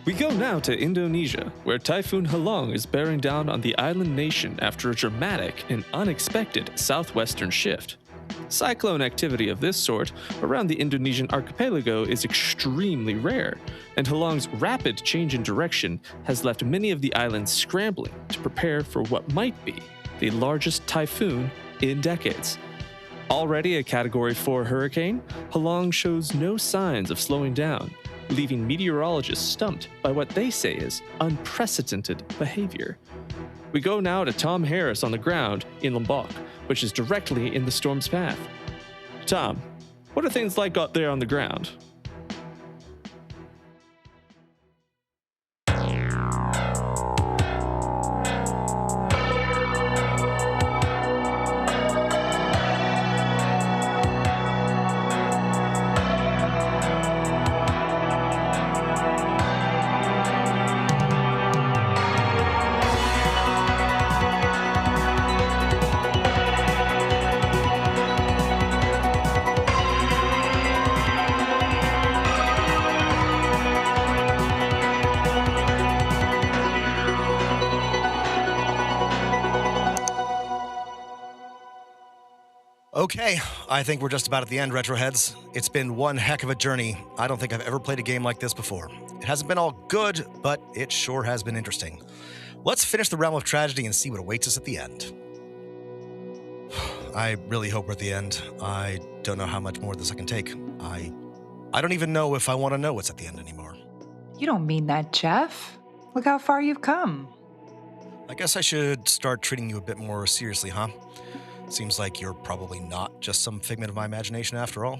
We go now to Indonesia, where Typhoon Halong is bearing down on the island nation after a dramatic and unexpected southwestern shift. Cyclone activity of this sort around the Indonesian archipelago is extremely rare, and Halong's rapid change in direction has left many of the islands scrambling to prepare for what might be the largest typhoon in decades. Already a Category 4 hurricane, Halong shows no signs of slowing down, leaving meteorologists stumped by what they say is unprecedented behavior. We go now to Tom Harris on the ground in Lombok, which is directly in the storm's path. Tom, what are things like out there on the ground? Okay, I think we're just about at the end, Retroheads. It's been one heck of a journey. I don't think I've ever played a game like this before. It hasn't been all good, but it sure has been interesting. Let's finish the Realm of Tragedy and see what awaits us at the end. I really hope we're at the end. I don't know how much more this I can take. I don't even know if I want to know what's at the end anymore. You don't mean that, Jeff. Look how far you've come. I guess I should start treating you a bit more seriously, huh? Seems like you're probably not just some figment of my imagination after all.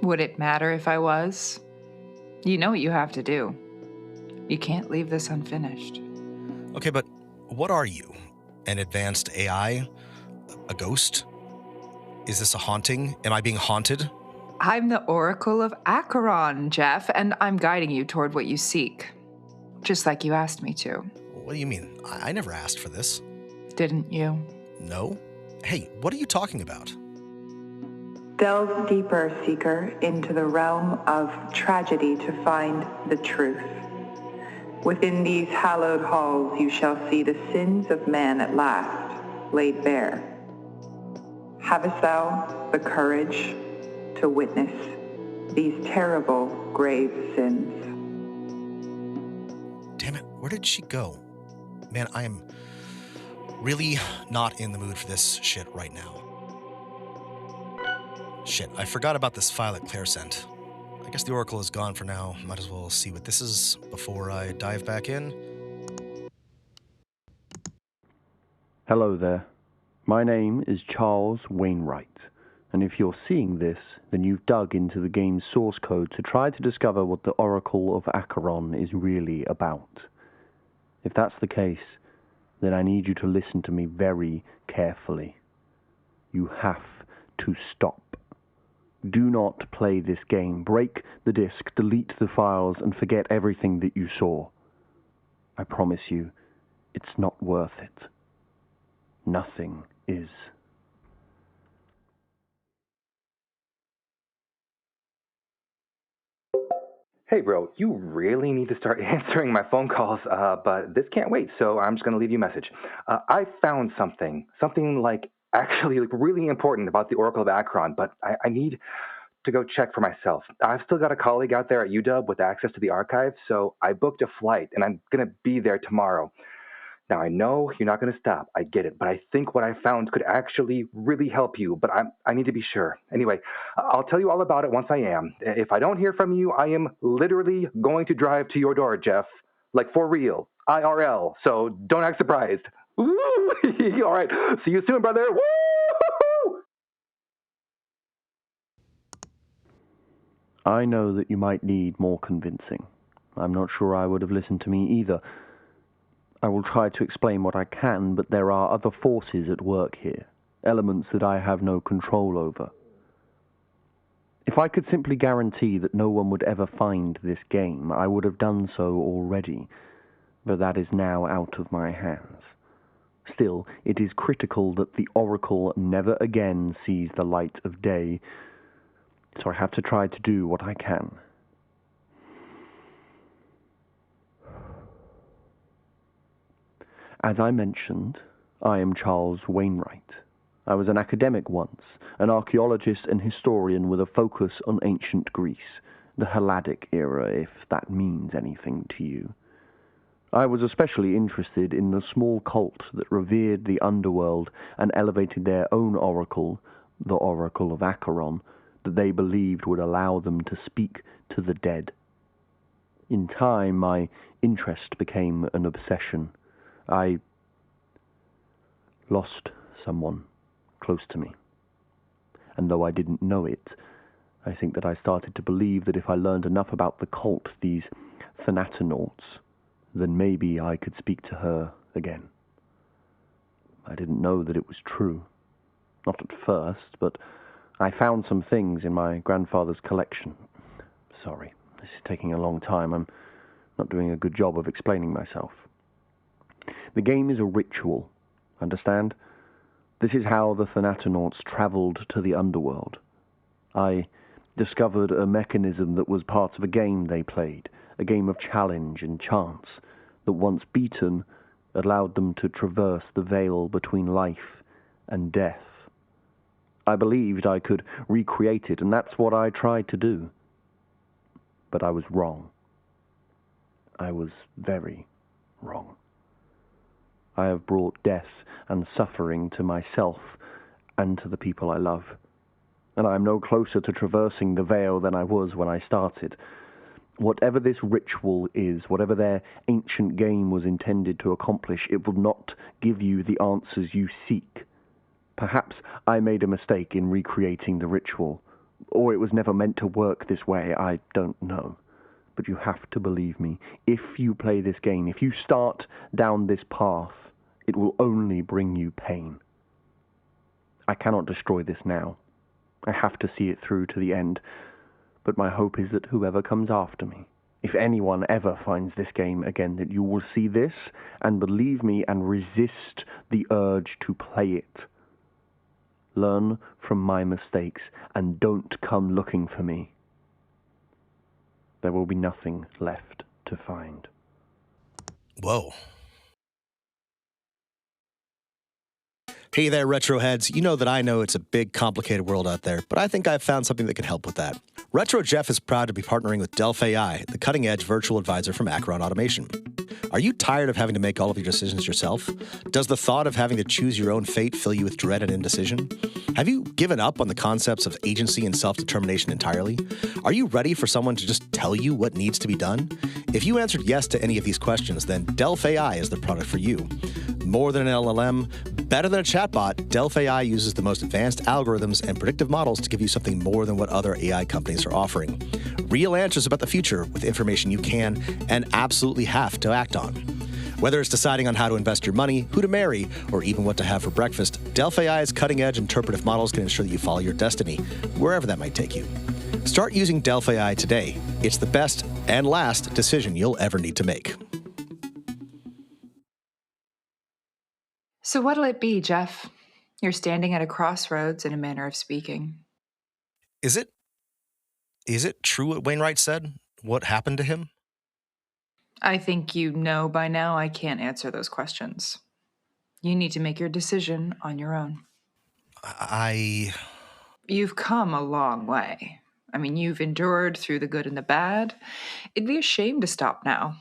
Would it matter if I was? You know what you have to do. You can't leave this unfinished. Okay, but what are you? An advanced AI? A ghost? Is this a haunting? Am I being haunted? I'm the Oracle of Acheron, Jeff, and I'm guiding you toward what you seek. Just like you asked me to. What do you mean? I never asked for this. Didn't you? No? Hey, what are you talking about? Delve deeper, Seeker, into the realm of tragedy to find the truth. Within these hallowed halls you shall see the sins of man at last laid bare. Havest thou the courage to witness these terrible grave sins? Damn it, where did she go? Man, I am really not in the mood for this shit right now. Shit, I forgot about this file that Claire sent. I guess the Oracle is gone for now. Might as well see what this is before I dive back in. Hello there. My name is Charles Wainwright, and if you're seeing this, then you've dug into the game's source code to try to discover what the Oracle of Acheron is really about. If that's the case, then I need you to listen to me very carefully. You have to stop. Do not play this game. Break the disk, delete the files, and forget everything that you saw. I promise you, it's not worth it. Nothing is. Hey, bro, you really need to start answering my phone calls, but this can't wait, so I'm just going to leave you a message. I found something like actually like really important about the Oracle of Acheron, but I need to go check for myself. I've still got a colleague out there at UW with access to the archive, so I booked a flight, and I'm going to be there tomorrow. Now, I know you're not going to stop. I get it. But I think what I found could actually really help you. But I need to be sure. Anyway, I'll tell you all about it once I am. If I don't hear from you, I am literally going to drive to your door, Jeff. Like, for real. IRL. So don't act surprised. Woo! All right. See you soon, brother. Woo! I know that you might need more convincing. I'm not sure I would have listened to me either. I will try to explain what I can, but there are other forces at work here, elements that I have no control over. If I could simply guarantee that no one would ever find this game, I would have done so already, but that is now out of my hands. Still, it is critical that the Oracle never again sees the light of day, so I have to try to do what I can. As I mentioned, I am Charles Wainwright. I was an academic once, an archaeologist and historian with a focus on ancient Greece, the Helladic era, if that means anything to you. I was especially interested in the small cult that revered the underworld and elevated their own oracle, the Oracle of Acheron, that they believed would allow them to speak to the dead. In time, my interest became an obsession. I lost someone close to me. And though I didn't know it, I think that I started to believe that if I learned enough about the cult, these Thanatonauts, then maybe I could speak to her again. I didn't know that it was true. Not at first, but I found some things in my grandfather's collection. Sorry, this is taking a long time. I'm not doing a good job of explaining myself. The game is a ritual, understand? This is how the Thanatonauts traveled to the underworld. I discovered a mechanism that was part of a game they played, a game of challenge and chance, that once beaten, allowed them to traverse the veil between life and death. I believed I could recreate it, and that's what I tried to do. But I was wrong. I was very wrong. I have brought death and suffering to myself and to the people I love, and I am no closer to traversing the veil than I was when I started. Whatever this ritual is, whatever their ancient game was intended to accomplish, it will not give you the answers you seek. Perhaps I made a mistake in recreating the ritual, or it was never meant to work this way, I don't know. But you have to believe me. If you play this game, if you start down this path, it will only bring you pain. I cannot destroy this now. I have to see it through to the end. But my hope is that whoever comes after me, if anyone ever finds this game again, that you will see this and believe me and resist the urge to play it. Learn from my mistakes and don't come looking for me. There will be nothing left to find. Whoa. Hey there, Retroheads. You know that I know it's a big, complicated world out there, but I think I've found something that can help with that. Retro Jeff is proud to be partnering with Delph AI, the cutting-edge virtual advisor from Acheron Automation. Are you tired of having to make all of your decisions yourself? Does the thought of having to choose your own fate fill you with dread and indecision? Have you given up on the concepts of agency and self-determination entirely? Are you ready for someone to just tell you what needs to be done? If you answered yes to any of these questions, then Delph AI is the product for you. More than an LLM, better than a chatbot, Delph AI uses the most advanced algorithms and predictive models to give you something more than what other AI companies are offering. Real answers about the future with information you can and absolutely have to act on. Whether it's deciding on how to invest your money, who to marry, or even what to have for breakfast, Delph AI's cutting-edge interpretive models can ensure that you follow your destiny, wherever that might take you. Start using Delph AI today. It's the best and last decision you'll ever need to make. So what'll it be, Jeff? You're standing at a crossroads, in a manner of speaking. Is it true what Wainwright said? What happened to him? I think you know by now I can't answer those questions. You need to make your decision on your own. You've come a long way. I mean, you've endured through the good and the bad. It'd be a shame to stop now.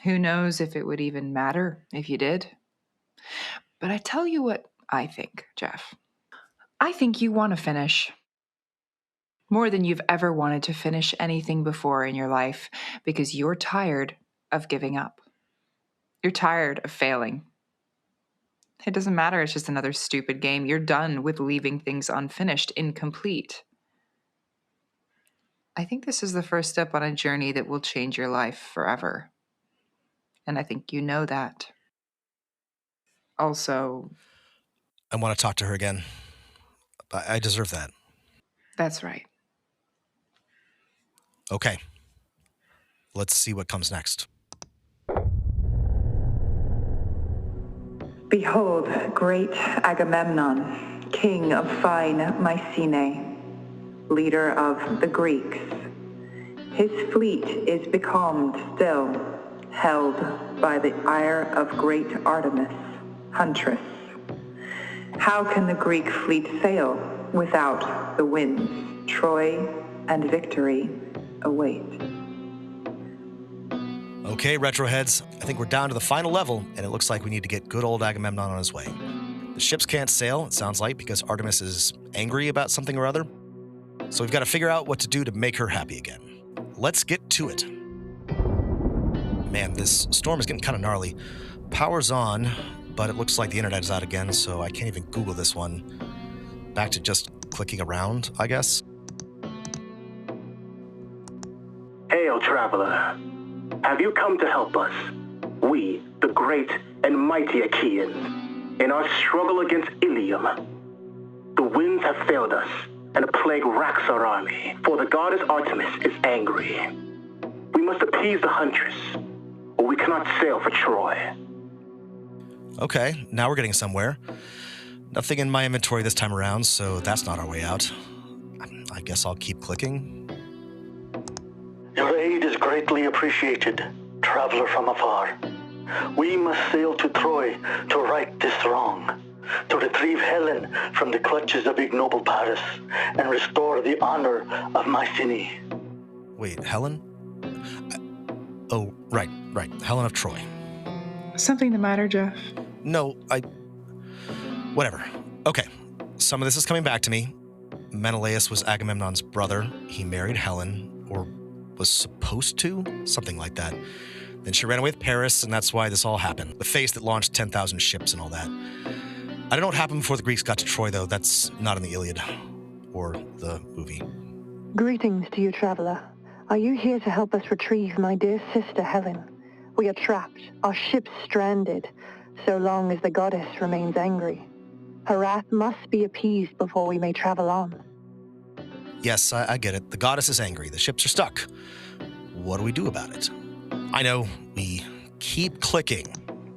Who knows if it would even matter if you did? But I tell you what I think, Jeff. I think you want to finish. More than you've ever wanted to finish anything before in your life, because you're tired of giving up. You're tired of failing. It doesn't matter, it's just another stupid game. You're done with leaving things unfinished, incomplete. I think this is the first step on a journey that will change your life forever. And I think you know that. Also, I want to talk to her again. I deserve that. that's right. Okay. Let's see what comes next. Behold, great Agamemnon, king of fine Mycenae, leader of the Greeks. His fleet is becalmed still, held by the ire of great Artemis, huntress. How can the Greek fleet sail without the winds? Troy and victory await. Okay, Retroheads, I think we're down to the final level, and it looks like we need to get good old Agamemnon on his way. The ships can't sail, it sounds like, because Artemis is angry about something or other. So we've got to figure out what to do to make her happy again. Let's get to it. Man, this storm is getting kind of gnarly. Power's on, but it looks like the internet is out again, so I can't even Google this one. Back to just clicking around, I guess. Hail, traveler. Have you come to help us? We, the great and mighty Achaeans, in our struggle against Ilium. The winds have failed us, and a plague racks our army, for the goddess Artemis is angry. We must appease the huntress, or we cannot sail for Troy. Okay, now we're getting somewhere. Nothing in my inventory this time around, so that's not our way out. I guess I'll keep clicking. Your aid is greatly appreciated, traveler from afar. We must sail to Troy to right this wrong, to retrieve Helen from the clutches of ignoble Paris, and restore the honor of Mycenae. Wait, Helen? Oh, right. Helen of Troy. Something the matter, Jeff? No, Whatever. Okay, some of this is coming back to me. Menelaus was Agamemnon's brother. He married Helen, or was supposed to? Something like that. Then she ran away with Paris, and that's why this all happened. The face that launched 10,000 ships and all that. I don't know what happened before the Greeks got to Troy, though. That's not in the Iliad or the movie. Greetings to you, traveler. Are you here to help us retrieve my dear sister, Helen? We are trapped, our ship stranded, so long as the goddess remains angry. Her wrath must be appeased before we may travel on. Yes, I get it. The goddess is angry. The ships are stuck. What do we do about it? I know, we keep clicking.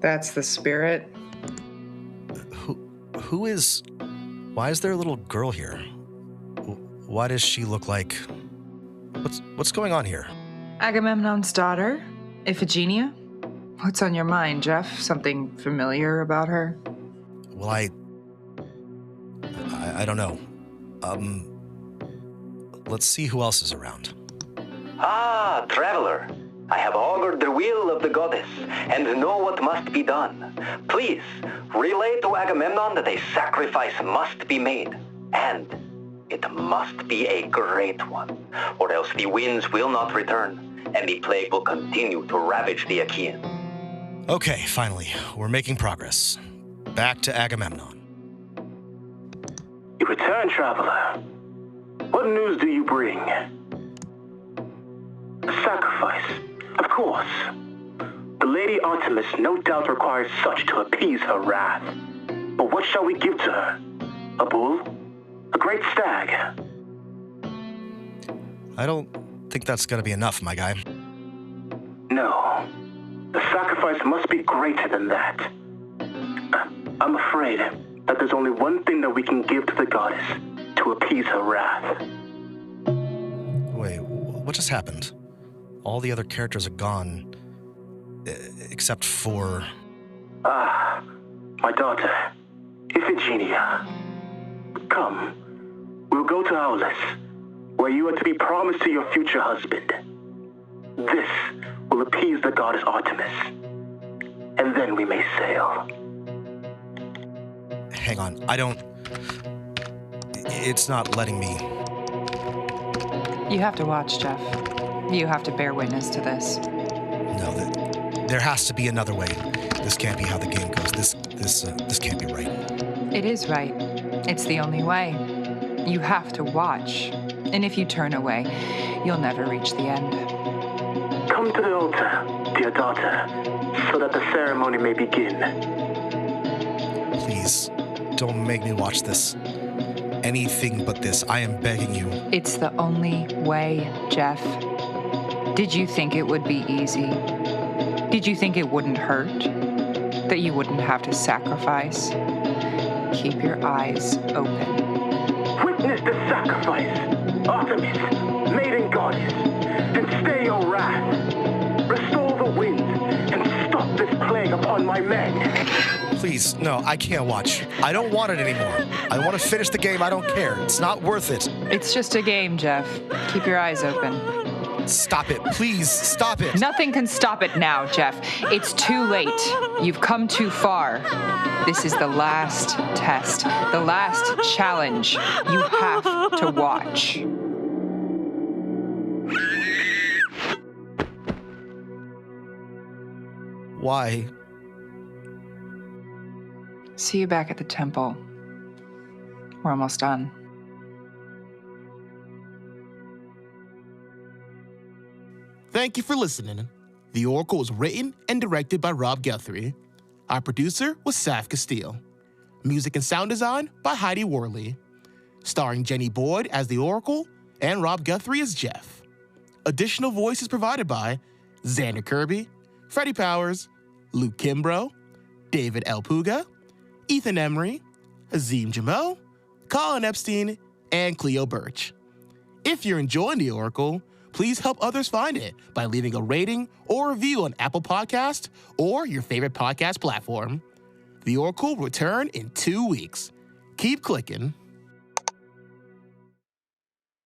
That's the spirit. Who is... Why is there a little girl here? Why does she look like... What's going on here? Agamemnon's daughter, Iphigenia. What's on your mind, Jeff? Something familiar about her? Well, I don't know. Let's see who else is around. Ah, traveler. I have augured the will of the goddess and know what must be done. Please, relay to Agamemnon that a sacrifice must be made, and it must be a great one, or else the winds will not return, and the plague will continue to ravage the Achaeans. Okay, finally, we're making progress. Back to Agamemnon. You return, traveler. What news do you bring? A sacrifice, of course. The Lady Artemis no doubt requires such to appease her wrath. But what shall we give to her? A bull? A great stag? I don't think that's gonna be enough, my guy. No. The sacrifice must be greater than that. I'm afraid that there's only one thing that we can give to the goddess to appease her wrath. Wait, what just happened? All the other characters are gone, except for... Ah, my daughter, Iphigenia. Come, we'll go to Aulis, where you are to be promised to your future husband. This will appease the goddess Artemis, and then we may sail. Hang on, it's not letting me... You have to watch, Jeff. You have to bear witness to this. No, there has to be another way. This can't be how the game goes. This can't be right. It is right. It's the only way. You have to watch. And if you turn away, you'll never reach the end. Come to the altar, dear daughter, so that the ceremony may begin. Please, don't make me watch this. Anything but this. I am begging you. It's the only way, Jeff. Did you think it would be easy? Did you think it wouldn't hurt? That you wouldn't have to sacrifice? Keep your eyes open. Witness the sacrifice, Artemis, maiden goddess, and stay your wrath. Restore the wind my men. Please, no, I can't watch. I don't want it anymore. I want to finish the game. I don't care. It's not worth it. It's just a game, Jeff. Keep your eyes open. Stop it. Please, stop it. Nothing can stop it now, Jeff. It's too late. You've come too far. This is the last test, the last challenge. You have to watch. Why? See you back at the temple. We're almost done. Thank you for listening. The Oracle was written and directed by Rob Guthrie. Our producer was Saff Casteel. Music and sound design by Heidi Worley. Starring Jenny Boyd as the Oracle and Rob Guthrie as Jeff. Additional voices provided by Zander Kirby, Freddie Powers, Luke Kimbro, David L. Puga, Ethan Emery, Azeem Jimoh, Colin Epstein, and Cleo Birch. If you're enjoying the Oracle, please help others find it by leaving a rating or review on Apple Podcast or your favorite podcast platform. The Oracle will return in 2 weeks. Keep clicking.